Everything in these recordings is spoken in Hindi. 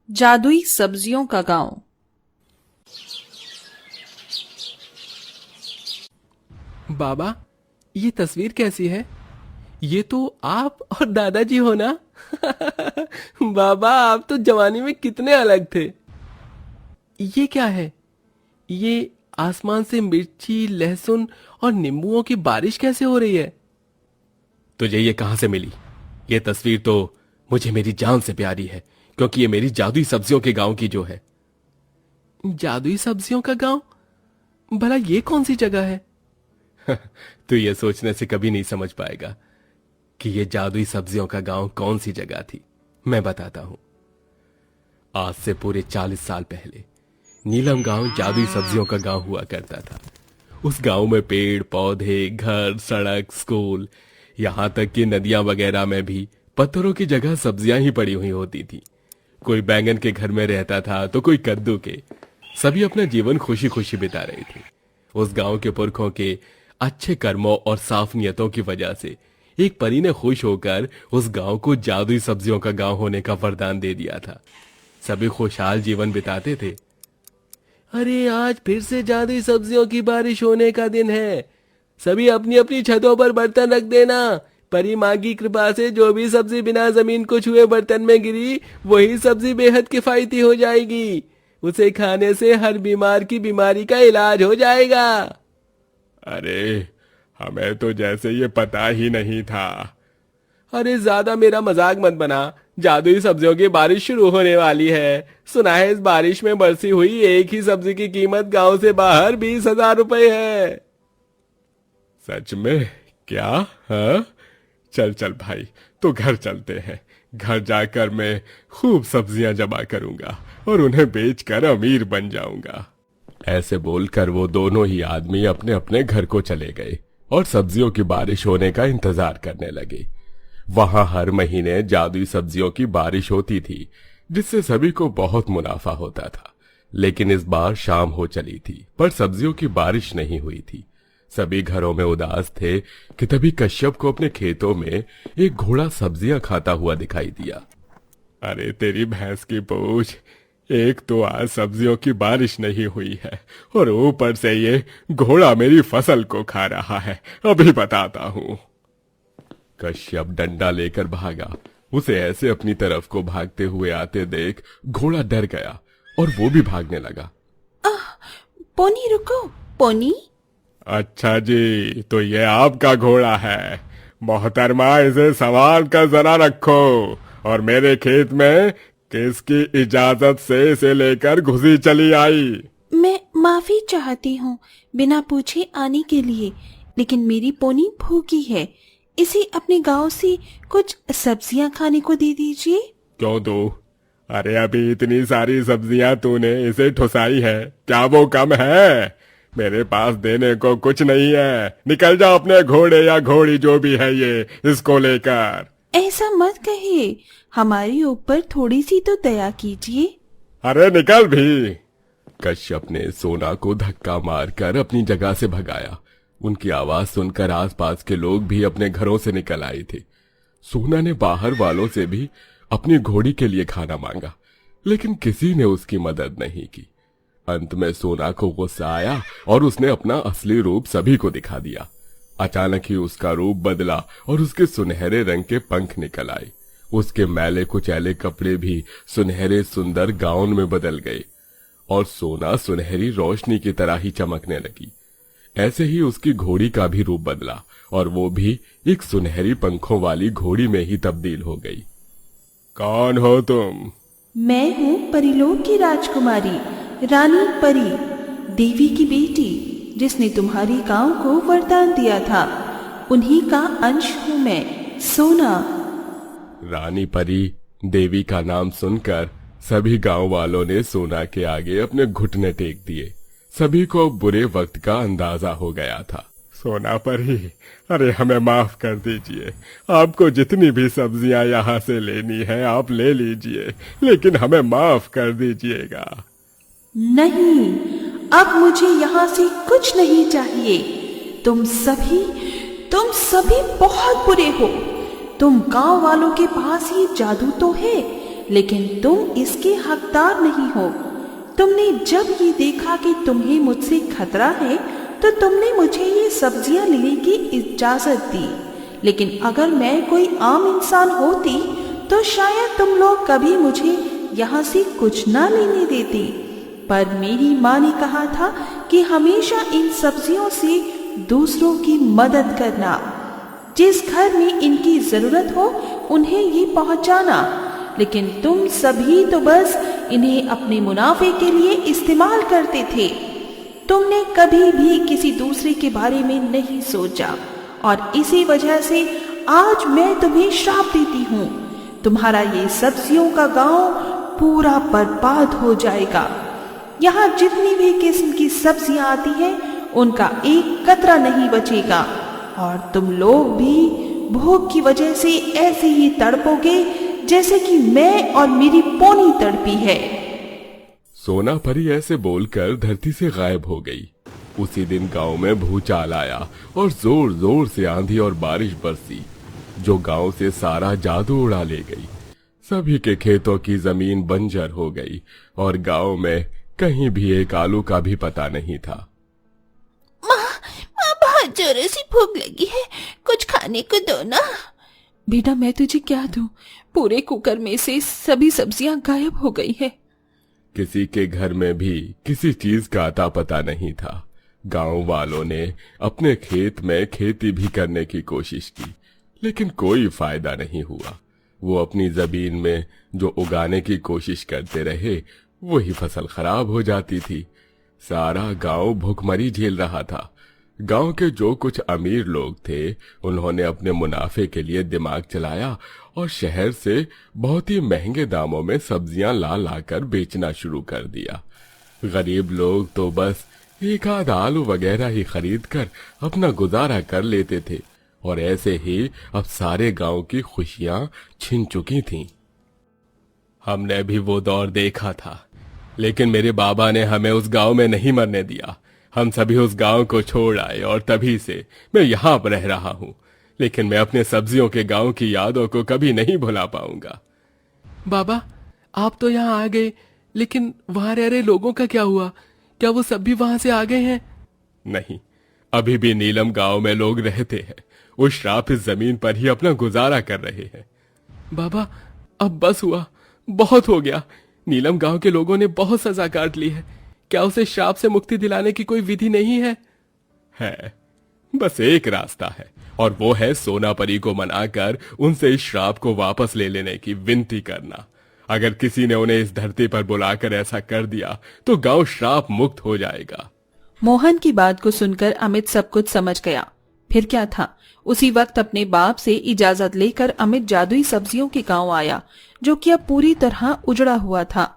जादुई सब्जियों का गांव। बाबा, ये तस्वीर कैसी है? ये तो आप और दादाजी हो ना? बाबा, आप तो जवानी में कितने अलग थे। ये क्या है? ये आसमान से मिर्ची, लहसुन और नींबुओं की बारिश कैसे हो रही है? तुझे ये कहां से मिली? ये तस्वीर तो मुझे मेरी जान से प्यारी है, क्योंकि ये मेरी जादुई सब्जियों के गांव की जो है। जादुई सब्जियों का गांव? भला ये कौन सी जगह है? तू ये सोचने से कभी नहीं समझ पाएगा कि ये जादुई सब्जियों का गांव कौन सी जगह थी। मैं बताता हूं। आज से पूरे 40 साल पहले नीलम गांव जादुई सब्जियों का गांव हुआ करता था। उस गांव में पेड़ पौधे, घर, सड़क, स्कूल, यहां तक कि नदियां वगैरह में भी पत्थरों की जगह सब्जियां ही पड़ी हुई होती थी। कोई बैंगन के घर में रहता था तो कोई कद्दू के। सभी अपना जीवन खुशी खुशी बिता रहे थे। उस गांव के पुरखों के अच्छे कर्मों और साफ नियतों की वजह से एक परी ने खुश होकर उस गांव को जादुई सब्जियों का गांव होने का वरदान दे दिया था। सभी खुशहाल जीवन बिताते थे। अरे, आज फिर से जादुई सब्जियों की बारिश होने का दिन है। सभी अपनी अपनी छतों पर बर्तन रख देना। परी माँ की कृपा से जो भी सब्जी बिना जमीन को छुए बर्तन में गिरी, वही सब्जी बेहद किफायती हो जाएगी। उसे खाने से हर बीमार की बीमारी का इलाज हो जाएगा। अरे, हमें तो जैसे ये पता ही नहीं था। अरे, ज्यादा मेरा मजाक मत बना। जादुई सब्जियों की बारिश शुरू होने वाली है। सुना है इस बारिश में बरसी हुई एक ही सब्जी की कीमत गांव से बाहर 20,000 रुपए है। सच में? क्या? हाँ, चल चल भाई, तो घर चलते हैं। घर जाकर मैं खूब सब्जियां जमा करूंगा और उन्हें बेचकर अमीर बन जाऊंगा। ऐसे बोलकर वो दोनों ही आदमी अपने अपने घर को चले गए और सब्जियों की बारिश होने का इंतजार करने लगे। वहां हर महीने जादुई सब्जियों की बारिश होती थी, जिससे सभी को बहुत मुनाफा होता था। लेकिन इस बार शाम हो चली थी, पर सब्जियों की बारिश नहीं हुई थी। सभी घरों में उदास थे कि तभी कश्यप को अपने खेतों में एक घोड़ा सब्जियां खाता हुआ दिखाई दिया। अरे तेरी भैंस की पूछ, एक तो आज सब्जियों की बारिश नहीं हुई है और ऊपर से ये घोड़ा मेरी फसल को खा रहा है। अभी बताता हूँ। कश्यप डंडा लेकर भागा। उसे ऐसे अपनी तरफ को भागते हुए आते देख घोड़ा डर गया और वो भी भागने लगा। पोनी रुको, पोनी। अच्छा जी, तो ये आपका घोड़ा है। मोहतरमा, इसे संभाल कर जरा रखो और मेरे खेत में किसकी इजाजत से इसे लेकर घुसी चली आई? मैं माफी चाहती हूँ बिना पूछे आने के लिए, लेकिन मेरी पोनी भूखी है। इसे अपने गांव से कुछ सब्जियां खाने को दे दीजिए। क्यों दो? अरे, अभी इतनी सारी सब्जियां तूने इसे ठुसाई है, क्या वो कम है? मेरे पास देने को कुछ नहीं है। निकल जा अपने घोड़े या घोड़ी जो भी है ये, इसको लेकर। ऐसा मत कहिए, हमारे ऊपर थोड़ी सी तो दया कीजिए। अरे निकल भी। कश्यप ने सोना को धक्का मारकर अपनी जगह से भगाया। उनकी आवाज सुनकर आसपास के लोग भी अपने घरों से निकल आए थे। सोना ने बाहर वालों से भी अपनी घोड़ी के लिए खाना मांगा, लेकिन किसी ने उसकी मदद नहीं की। अंत में सोना को गुस्सा आया और उसने अपना असली रूप सभी को दिखा दिया। अचानक ही उसका रूप बदला और उसके सुनहरे रंग के पंख निकल आए। उसके मैले कुचैले कपड़े भी सुनहरे सुंदर गाउन में बदल गए और सोना सुनहरी रोशनी की तरह ही चमकने लगी। ऐसे ही उसकी घोड़ी का भी रूप बदला और वो भी एक सुनहरी पंखों वाली घोड़ी में ही तब्दील हो गई। कौन हो तुम? मैं हूँ परिलोक की राजकुमारी, रानी परी, देवी की बेटी, जिसने तुम्हारे गांव को वरदान दिया था। उन्हीं का अंश हूँ मैं, सोना। रानी परी देवी का नाम सुनकर सभी गांव वालों ने सोना के आगे अपने घुटने टेक दिए। सभी को बुरे वक्त का अंदाजा हो गया था। सोना परी, अरे हमें माफ कर दीजिए। आपको जितनी भी सब्जियां यहाँ से लेनी है आप ले लीजिए, लेकिन हमें माफ कर दीजिएगा। नहीं, अब मुझे यहाँ से कुछ नहीं चाहिए। तुम सभी बहुत बुरे हो। तुम गांव वालों के पास ये जादू तो है, लेकिन तुम इसके हकदार नहीं हो। तुमने जब ये देखा कि तुम्हें मुझसे खतरा है तो तुमने मुझे ये सब्जियां लेने की इजाजत दी, लेकिन अगर मैं कोई आम इंसान होती तो शायद तुम लोग कभी मुझे यहाँ से कुछ ना लेने देते। पर मेरी माँ ने कहा था कि हमेशा इन सब्जियों से दूसरों की मदद करना, जिस घर में इनकी जरूरत हो उन्हें ये पहुंचाना, लेकिन तुम सभी तो बस इन्हें अपने मुनाफे के लिए इस्तेमाल करते थे। तुमने कभी भी किसी दूसरे के बारे में नहीं सोचा और इसी वजह से आज मैं तुम्हें श्राप देती हूँ। तुम्हारा ये सब्जियों का गांव पूरा बर्बाद हो जाएगा। यहाँ जितनी भी किस्म की सब्जियां आती हैं उनका एक कतरा नहीं बचेगा और तुम लोग भी भूख की वजह से ऐसे ही तड़पोगे जैसे कि मैं और मेरी पोनी तड़पी है। सोना परी ऐसे बोलकर धरती से गायब हो गई। उसी दिन गांव में भूचाल आया और जोर जोर से आंधी और बारिश बरसी, जो गांव से सारा जादू उड़ा ले गई। सभी के खेतों की जमीन बंजर हो गई और गांव में कहीं भी एक आलू का भी पता नहीं था। माँ बहुत जोरों से भूख लगी है, कुछ खाने को दो ना। बेटा मैं तुझे क्या दूं? पूरे कुकर में से सभी सब्जियां गायब हो गई है। किसी के घर में भी किसी चीज का अता पता नहीं था। गांव वालों ने अपने खेत में खेती भी करने की कोशिश की, लेकिन कोई फायदा नहीं हुआ। वो अपनी जमीन में जो उगाने की कोशिश करते रहे वही फसल खराब हो जाती थी। सारा गांव भूखमरी झेल रहा था। गांव के जो कुछ अमीर लोग थे उन्होंने अपने मुनाफे के लिए दिमाग चलाया और शहर से बहुत ही महंगे दामों में सब्जियां ला लाकर बेचना शुरू कर दिया। गरीब लोग तो बस एक आध आलू वगैरह ही खरीद कर अपना गुजारा कर लेते थे और ऐसे ही अब सारे गांव की खुशियां छिन चुकी थीं। हमने भी वो दौर देखा था, लेकिन मेरे बाबा ने हमें उस गांव में नहीं मरने दिया। हम सभी उस गांव को छोड़ आए और तभी से मैं यहाँ पर रह रहा हूँ, लेकिन मैं अपने सब्जियों के गांव की यादों को कभी नहीं भुला पाऊंगा। बाबा आप तो यहाँ आ गए, लेकिन वहां रह रहे लोगों का क्या हुआ? क्या वो सब भी वहां से आ गए हैं? नहीं, अभी भी नीलम गांव में लोग रहते हैं। उस श्रापित जमीन पर ही अपना गुजारा कर रहे हैं। बाबा अब बस हुआ, बहुत हो गया। नीलम गांव के लोगों ने बहुत सजा काट ली है। क्या उसे श्राप से मुक्ति दिलाने की कोई विधि नहीं है? है, बस एक रास्ता है और वो है सोना परी को मनाकर उनसे इस श्राप को वापस ले लेने की विनती करना। अगर किसी ने उन्हें इस धरती पर बुलाकर ऐसा कर दिया तो गांव श्राप मुक्त हो जाएगा। मोहन की बात को सुनकर अमित सब कुछ समझ गया। फिर क्या था, उसी वक्त अपने बाप से इजाजत लेकर अमित जादुई सब्जियों के गांव आया, जो कि अब पूरी तरह उजड़ा हुआ था।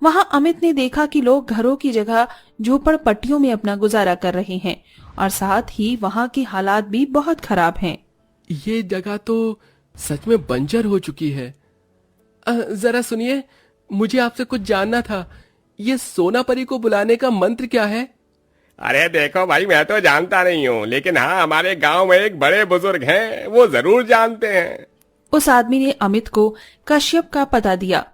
वहां अमित ने देखा कि लोग घरों की जगह झोपड़पट्टियों में अपना गुजारा कर रहे हैं और साथ ही वहां की हालात भी बहुत खराब हैं। ये जगह तो सच में बंजर हो चुकी है। जरा सुनिए, मुझे आपसे कुछ जानना था। ये सोना परी को बुलाने का मंत्र क्या है? अरे देखो भाई, मैं तो जानता नहीं हूँ, लेकिन हाँ, हमारे गांव में एक बड़े बुजुर्ग हैं, वो जरूर जानते हैं। उस आदमी ने अमित को कश्यप का पता दिया।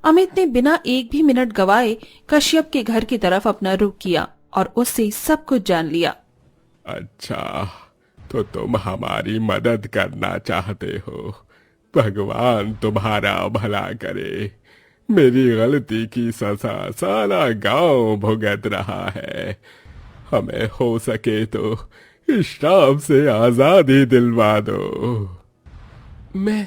अमित ने बिना एक भी मिनट गवाए कश्यप के घर की तरफ अपना रुख किया और उससे सब कुछ जान लिया। अच्छा, तो तुम हमारी मदद करना चाहते हो। भगवान तुम्हारा भला करे। मेरी गलती की सजा सारा गांव भुगत रहा है। हमें हो सके तो इस श्राप से आजादी दिलवा दो। मैं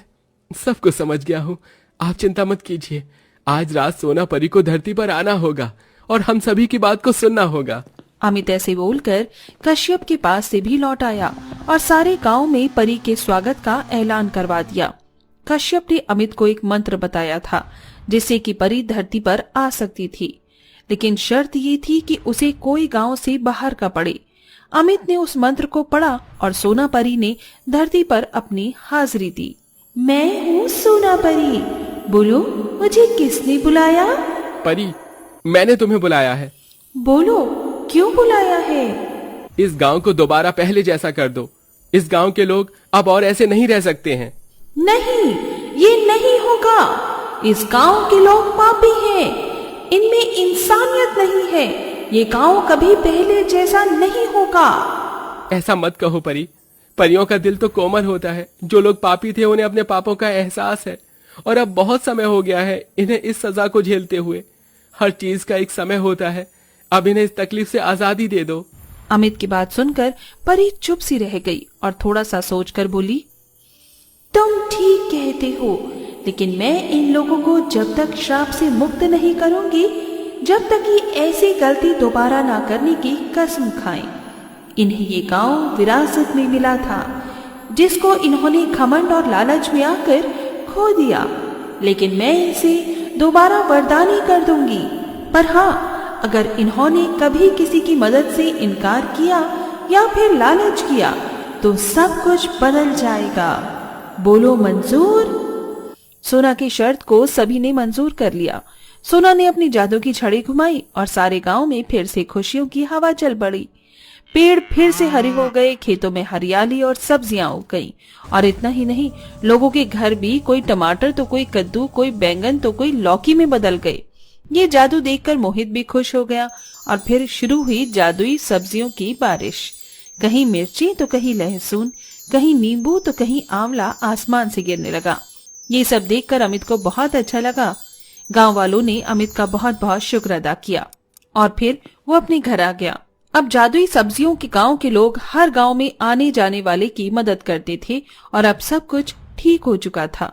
सब कुछ समझ गया हूँ, आप चिंता मत कीजिए। आज रात सोना परी को धरती पर आना होगा और हम सभी की बात को सुनना होगा। अमित ऐसे बोलकर कश्यप के पास से भी लौट आया और सारे गांव में परी के स्वागत का ऐलान करवा दिया। कश्यप ने अमित को एक मंत्र बताया था जिससे कि परी धरती पर आ सकती थी, लेकिन शर्त ये थी कि उसे कोई गांव से बाहर का पड़े। अमित ने उस मंत्र को पढ़ा और सोना परी ने धरती पर अपनी हाजिरी दी। मैं हूँ सोना परी, बोलो मुझे किसने बुलाया? परी, मैंने तुम्हें बुलाया है। बोलो क्यों बुलाया है? इस गांव को दोबारा पहले जैसा कर दो। इस गांव के लोग अब और ऐसे नहीं रह सकते हैं। नहीं, ये नहीं होगा। इस गांव के लोग पापी हैं, इनमें इंसानियत नहीं है, ये गांव कभी पहले जैसा नहीं होगा। ऐसा मत कहो परी, परियों का दिल तो कोमल होता है। जो लोग पापी थे उन्हें अपने पापों का एहसास है और अब बहुत समय हो गया है इन्हें इस सजा को झेलते हुए। हर चीज का एक समय होता है, अब इन्हें इस तकलीफ से आजादी दे दो। अमित की बात सुनकर परी चुप सी रह गई और थोड़ा सा सोचकर बोली, तुम ठीक कहते हो, लेकिन मैं इन लोगों को जब तक श्राप से मुक्त नहीं करूंगी, जब तक ये ऐसी गलती दोबारा ना करने की कसम खाएं। इन्हें ये गांव विरासत में मिला था, जिसको इन्होंने घमंड और लालच में आकर खो दिया, लेकिन मैं इसे दोबारा वरदानी कर दूंगी। पर हाँ, अगर इन्होंने कभी किसी की मदद से इनकार किया या फिर लालच किया तो सब कुछ बदल जाएगा। बोलो मंजूर? सोना की शर्त को सभी ने मंजूर कर लिया। सोना ने अपनी जादू की छड़ी घुमाई और सारे गांव में फिर से खुशियों की हवा चल पड़ी। पेड़ फिर से हरे हो गए, खेतों में हरियाली और सब्जियां उग गईं। और इतना ही नहीं, लोगों के घर भी कोई टमाटर तो कोई कद्दू, कोई बैंगन तो कोई लौकी में बदल गए। ये जादू देखकर मोहित भी खुश हो गया और फिर शुरू हुई जादुई सब्जियों की बारिश। कहीं मिर्ची तो कहीं लहसुन, कहीं नींबू तो कहीं आंवला आसमान से गिरने लगा। ये सब देखकर अमित को बहुत अच्छा लगा। गांव वालों ने अमित का बहुत बहुत शुक्र अदा किया और फिर वो अपने घर आ गया। अब जादुई सब्जियों के गांव के लोग हर गांव में आने जाने वाले की मदद करते थे और अब सब कुछ ठीक हो चुका था।